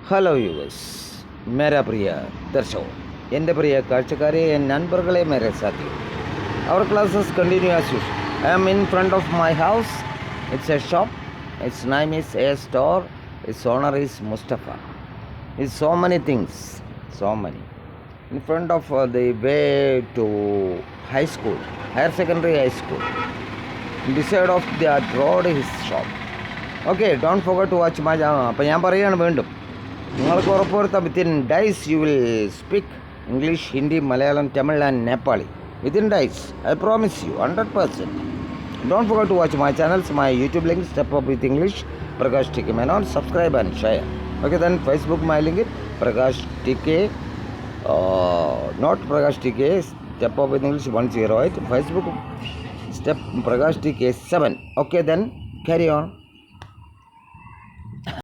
Hello yours, മേരാ പ്രിയ ദർശകോ, എൻ്റെ പ്രിയ കാഴ്ചക്കാരെ, നൻപർകളെ, മേരെ സാഥിയോ. Our classes continue as usual. I am in front of my house. It's a shop. Its name is A Store. Its owner is Mustafa. It's so many things, so many. In front of the way to high school, higher secondary high school. Beside of that road is shop. Okay, don't forget to watch my channel. അപ്പോൾ ഞാൻ പറയുകയാണ് വീണ്ടും, നിങ്ങൾക്ക് ഉറപ്പുവരുത്താം, within days you will speak English, Hindi, Malayalam, Tamil and Nepali. Within days, I promise you 100%. Don't forget to watch my channels, my YouTube link, Step Up with English, Prakash TK Menon. Subscribe and share. Okay, then Facebook my link it, Prakash TK, not Prakash TK, Step Up with English 108. Facebook Step Prakash TK 7. Okay, then carry on.